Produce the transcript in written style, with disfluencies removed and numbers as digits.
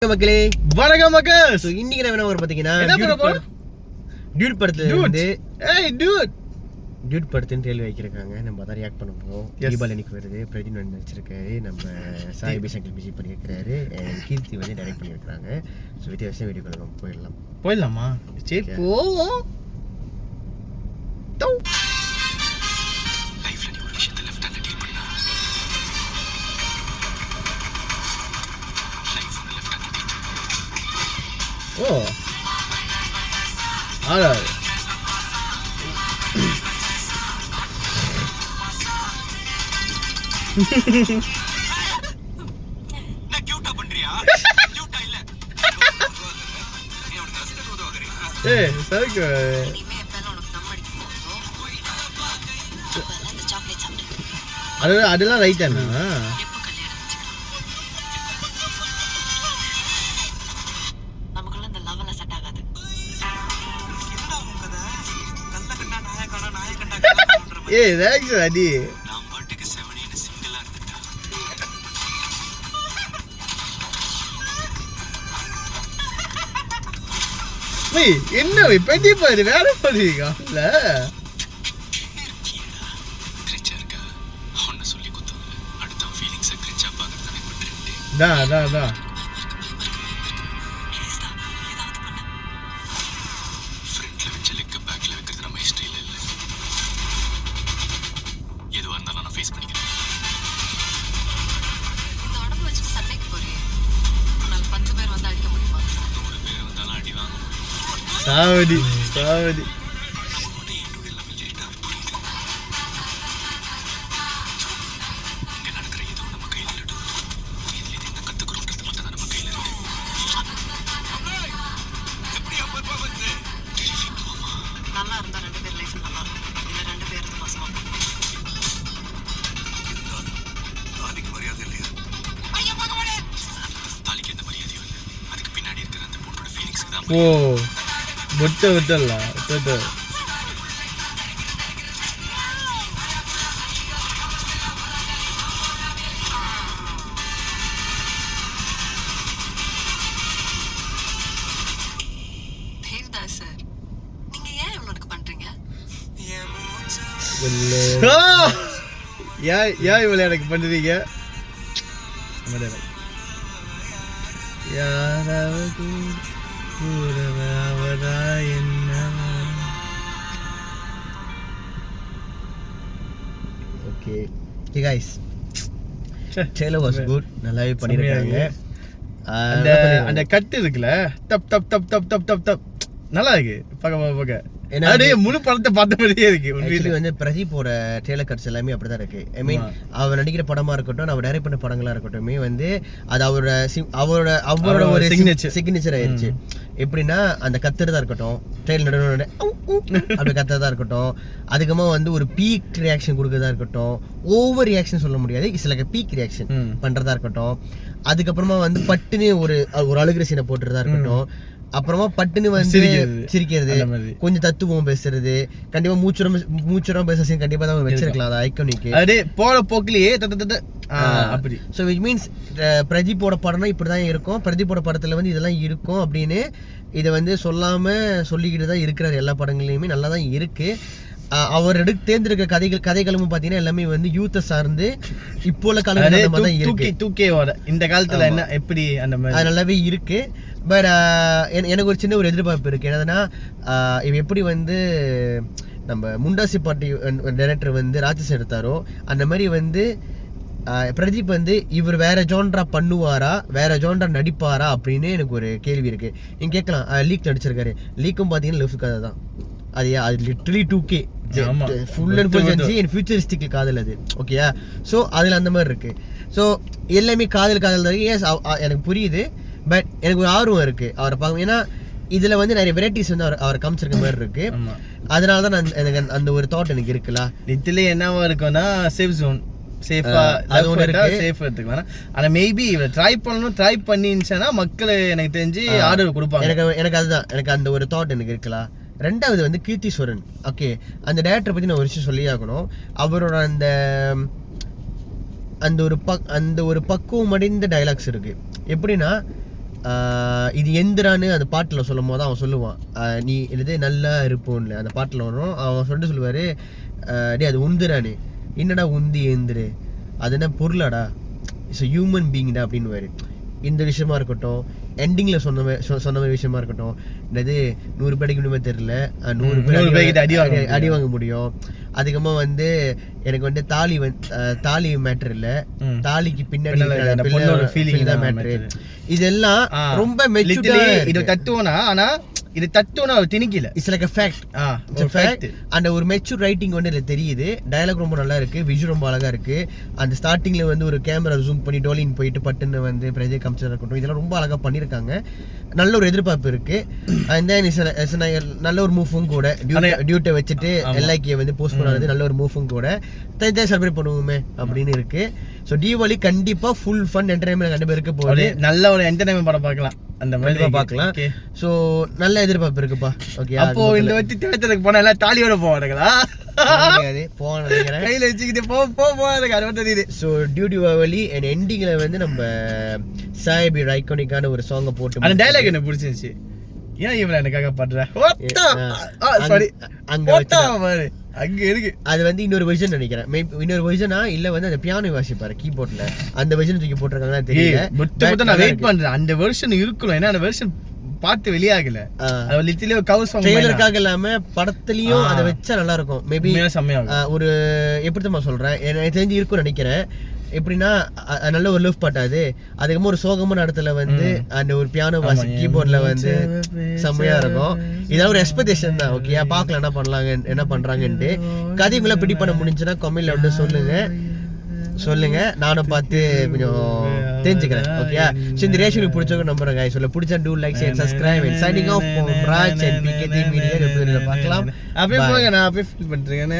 மக்களே வணக்கம் மக்கள். சோ இன்னைக்கு நான் என்ன பண்றோம் பாத்தீங்கன்னா டியூட் படத்துல வந்து டியூட் படத்தின் ட்ரெயில் வைக்கிறாங்க. நம்ம அத ரியாக்ட் பண்ண போறோம். தீபாவளிக்கு வருது. பிரதீப் வந்து நடிச்சிருக்காரு. நம்ம சாய் பிசங்கல் பிசி பண்ணிருக்காரு. கீர்த்தி வந்து டைரக்ட் பண்ணிருக்காங்க. சோ வித்தியாசமான வீடியோக்குள்ள நம்ம போயிடலாமா? சரி போவோம். லைஃப்ல நீ ஒரு விஷயத்தை லெஃப்ட் ஹேண்ட்ல டீல் பண்ணா லைஃப் ஒன்னு லெஃப்ட் ஹேண்ட்ல டீல் ஓ ஆளா நான் கியூட்டா பண்றியா? கியூட்டா இல்ல. நீ அவன கசின தோதோகறியா? ஏய் சருக்கு இனிமே எப்ப உனக்கு தம் அடிக்கும் போதோ அந்த சாக்லேட் சாப்பிடு. அதெல்லாம் ரைட் தானா? எப்போ கல்யாணம் வச்சுக்கலாம்? நமக்குள்ள இந்த லவ்ல செட் ஆகாது. என்னடா உன் கதை? கல்ல கண்டா நாய கண்டா நாய கண்டா கல்ல பண்ற மாதிரி. ஏய் தேங்க்ஸ் அடி. நான் பாட்டுக்கு 7 சிங்கிளா இருந்துட்டா. ஏய் என்ன பெட்டி பாரு வேற போறீங்கல. கிரிச்சா இருக்கா? அவன சொல்லி குத்தவங்க அடுத்த ஃபீலிங்ஸ் கிரிச்சா பாக்குறதானே பண்றேன். டா ஏதாவது பண்ணு. ஃப்ரண்ட்ல வச்ச லெக்க பேக்ல வைக்கிறது நம்ம ஹிஸ்டரியில இல்ல. எதுவா இருந்தாலும் நான் ஃபேஸ் பண்ணிக்கிறேன். இந்த உடம்பு வச்சுட்டு சண்டைக்கு போறியே, உன்னால 10 பேர் வந்து அடிக்க முடியுமா? 100 பேர் வந்தாலும் அடி வாங்க முடியும். சாவடி உன்னை ஏன் எல்லாமே லேட்டா புரியுது. இங்க நடக்கிற எதுவும் நம்ம கையில இல்ல. இதுல இருந்து என்ன கத்துக்கிறோம்ன்றது மட்டும் தான் நம்ம கையில இருக்கு. எப்படி பெர்ஃபார்மன்ஸ் நல்லா இருந்தா 2 பேர் லைஃப் நல்லா இருக்கும். இல்ல 2 பேர் இருந்து மோசமா போகும். தாலிக்கு மரியாதை இல்லையா? தாலிக்கு எந்த மரியாதையும் இல்லை. அதுக்கு பின்னாடி இருக்கிற அந்த பொண்ணோட ஃபீலிங்ஸ்க்கு தான் ஓ விட்டல தேவ்தாஸ் சார், நீங்க ஏன் இவனுக்கு பண்றீங்க? ஏன் இவ்வளோ எனக்கு பண்ணுறீங்க? யாராவது கூறவதா என்ன? Okay guys trailer was good. நல்லாவே பண்ணிருக்காங்க. அந்த அந்த கட்டு இருக்குல்ல, தப் தப் தப் தப் தப் தப் தப் நல்லா இருக்கு. பக்க ஏன்னா அப்படியே முழு படத்தை பார்த்த மாதிரியே இருக்கு. ஆக்சுவலி வந்து பிரதீப்போட ட்ரெய்லர் கட்ஸ் எல்லாமே அப்படிதான் இருக்கு. ஐ மீன் அவர் நடிக்கிற படமா இருக்கட்டும், அவர் டைரக்ட் பண்ண படங்களா இருக்கட்டும், வந்து அது அவரோட ஒரு சிக்னேச்சர் ஆயிடுச்சு. எப்படின்னா அந்த கத்துறதா இருக்கட்டும், ட்ரெயில் நடுவில் அப்படி கத்துறதா இருக்கட்டும், அதுக்கப்புறமா வந்து ஒரு பீக் ரியாக்ஷன் கொடுக்கறதா இருக்கட்டும், ஓவர் ரியாக்ஷன் சொல்ல முடியாது, சில பீக் ரியாக்ஷன் பண்றதா இருக்கட்டும், அதுக்கப்புறமா வந்து பட்டுன்னு ஒரு அழுகிற சீனை போட்டுறதா இருக்கட்டும், அப்புறமா பட்டுன்னு வந்து சிரிக்கிறது, கொஞ்சம் தத்துவம் பேசுறது, கண்டிப்பா மூச்சுரம் பேசுற சீன் கண்டிப்பா தான் வச்சிருக்கலாம். அது ஐகானிக். அப்படியே போற போக்கிலேயே அப்படி. ஸோ விச் மீன்ஸ் பிரதீப்போட படம்னா இப்படிதான் இருக்கும், பிரதீப்போட படத்துல வந்து இதெல்லாம் இருக்கும் அப்படின்னு இதை வந்து சொல்லாம சொல்லிக்கிட்டு தான் இருக்கிறாரு. எல்லா படங்களையுமே நல்லா தான் இருக்கு. அவர் தேர்ந்தெடுக்க கதைகளும் பாத்தீங்கன்னா எல்லாமே வந்து யூத்தை சார்ந்து இப்போ உள்ள காலத்துல தான் இருக்கு. இந்த காலத்துல என்ன எப்படி அந்த மாதிரி அது நல்லாவே இருக்கு. பட் எனக்கு ஒரு சின்ன ஒரு எதிர்பார்ப்பு இருக்கு. என்னதுன்னா இவ எப்படி வந்து நம்ம முண்டாசி பாட்டி டைரக்டர் வந்து ராட்சஸ் எடுத்தாரோ அந்த மாதிரி வந்து பிரதீப் வந்து இவர் வேற ஜான்ரா பண்ணுவாரா, வேற ஜான்ரா நடிப்பாரா அப்படின்னு எனக்கு ஒரு கேள்வி இருக்கு. நீங்க கேட்கலாம், லீக் நடிச்சிருக்காரு. லீக்கும் பாத்தீங்கன்னா லெஃப்ட் கதை தான். அது literally 2K full and full N futuristic காதல் அது. ஓகேயா? ஸோ அதில் அந்த மாதிரி இருக்கு. ஸோ எல்லாமே காதல் தான். ஏன் எனக்கு புரியுது. பட் எனக்கு ஒரு ஆர்வம் இருக்கு அவரை பார்க்க. ஏன்னா இதுல வந்து நிறைய வெரைட்டிஸ் வந்து அவர் காமிச்சிருக்க மாதிரி இருக்கு. அதனால தான் எனக்கு அந்த ஒரு தாட் எனக்கு இருக்குல்ல. இதுல என்னவா இருக்கும்னா சேஃப் ஜோன், சேஃபா அது ஒன்று இருக்கு, சேஃப் எடுத்துக்கலாம். ஆனால் மேபி இவரை ட்ரை பண்ணிச்சுன்னா மக்கள் எனக்கு தெரிஞ்சு ஆர்டர் கொடுப்பாங்க. எனக்கு அதுதான், எனக்கு அந்த ஒரு தாட் எனக்கு இருக்கலாம். ரெண்டாவது வந்து கீர்த்திஸ்வரன். ஓகே, அந்த டேரக்டரை பற்றி நான் ஒரு விஷயம் சொல்லி ஆகணும். அவரோட அந்த ஒரு பக்குவம் அடைந்த டைலாக்ஸ் இருக்கு. எப்படின்னா இது எந்திரான்னு அந்த பாட்டில் சொல்லும் போது அவன் சொல்லுவான் நீ இது நல்லா இருப்போம்ல அந்த பாட்டில் வரும். அவன் சொல்லுவார் டே அது உந்துரானு. என்னடா உந்தி எந்திரு அது என்ன பொருளாடா, இட்ஸ் அ ஹியூமன் பீயிங்டா அப்படின்னு. இந்த விஷயமா இருக்கட்டும், எண்டிங்கில் சொன்ன விஷயமா இருக்கட்டும், என்னது 100 பேருக்கு இன்னுமே தெரியல, 100 பேர் அடி வாங்க முடியும். அதுக்கப்புறமா வந்து எனக்கு வந்து தாலி மேட்டர் இல்ல, தாலிக்கு பின்னாடி மேட்டரு. இதெல்லாம் ரொம்ப மெச்சூர்டா இது தத்துவனா, ஆனா இது தத்துவனா அவர் திணிக்கல. It's like a fact. அந்த ஒரு மெச்சூர் ரைட்டிங் வந்து இதுல தெரியுது. டயலாக் ரொம்ப நல்லா இருக்கு, விஷுவல் ரொம்ப அழகா இருக்கு. அந்த ஸ்டார்டிங்ல வந்து ஒரு கேமரா ஜூம் பண்ணி டோலின் போயிட்டு பட்டுன்னு வந்து பிரஜை காமிச்சதா இருக்கட்டும், இதெல்லாம் ரொம்ப அழகா பண்ணிருக்காங்க. நல்ல ஒரு எதிர்பார்ப்பு இருக்கு. அண்ட் தென் நல்ல ஒரு மூவும் கூட, டியூட்டை வச்சுட்டு எல்ஐக்கியை வந்து போஸ்ட் பண்ணது நல்ல ஒரு மூவும் கூட. தனித்தனி செலிப்ரேட் பண்ணுவோமே அப்படின்னு இருக்கு. ஸோ தீபாவளி கண்டிப்பா ஃபுல் ஃபன் என்டர்டைன்மெண்ட் கண்டிப்பா இருக்க போகுது. நல்ல ஒரு என்டர்டைன்மெண்ட் படம் பார்க்கலாம், அந்த மாதிரி பார்க்கலாம். ஸோ நல்ல எதிர்பார்ப்பு இருக்குப்பா. ஓகே, அப்போ இந்த வாட்டி தியேட்டருக்கு போனா எல்லாம் தாலியோட போவானுங்களா? போன கையில வச்சுக்கிட்டு போவானுங்க, அது மட்டும் தெரியுது. ஸோ டியூட்டிவாவலி அண்ட் எண்டிங்ல வந்து நம்ம சாயபி ஐகானிக்கான ஒரு சாங்கை போட்டு, அந்த டைலாக் எனக்கு பிடிச்சிருந்துச்சு. ஏன் இவன் எனக்காக பாடுற அங்க இருக்கு. அது வந்து இன்னொரு வெர்ஷன் நினைக்கிறேன், இன்னொரு வெர்ஷனா இல்ல வந்து அந்த பியானோ வாசிப்பாரு கீபோர்ட்ல, அந்த வெர்ஷன் தூக்கி போட்டிருக்காங்கன்னா தெரியல. நான் வெயிட் பண்றேன் அந்த வெர்ஷன் இருக்கணும். ஏன்னா அந்த வெர்ஷன் பார்த்து வெளியாகல, அது லிட்டரலி ஒரு கவர் சாங் ட்ரெய்லருக்காக இல்லாம படத்துலயும் அதை வச்சா நல்லா இருக்கும். மேபி செம்மையா ஒரு எப்படி தான் சொல்றேன், எனக்கு தெரிஞ்சு இருக்கும்னு நினைக்கிறேன். எப்படின்னா நல்ல ஒரு லவ் பாட்டு அது, அதுக்கப்புறம் ஒரு சோகமான இடத்துல வந்து அந்த ஒரு பியானோ வாசி கீபோர்ட்ல வந்து செம்மையா இருக்கும். இதெல்லாம் ஒரு எக்ஸ்பெக்டேஷன் தான். ஓகே, பார்க்கலாம் என்ன பண்றாங்கன்ட்டு. கதைக்குள்ள பிடி பண்ண முடிஞ்சுன்னா கமெண்ட்ல வந்து சொல்லுங்க, நானும் பார்த்து கொஞ்சம் தெரிஞ்சுக்கிறேன். ஓகே, ஸோ இந்த ரேஷனுக்கு பிடிச்சவங்க நம்புறேன் guys. சொல்ல பிடிச்சா do like share subscribe and signing off Raj and PKD media. பார்க்கலாம். அப்படியே போங்க, நான் அப்படியே ஃபீல் பண்றேன்.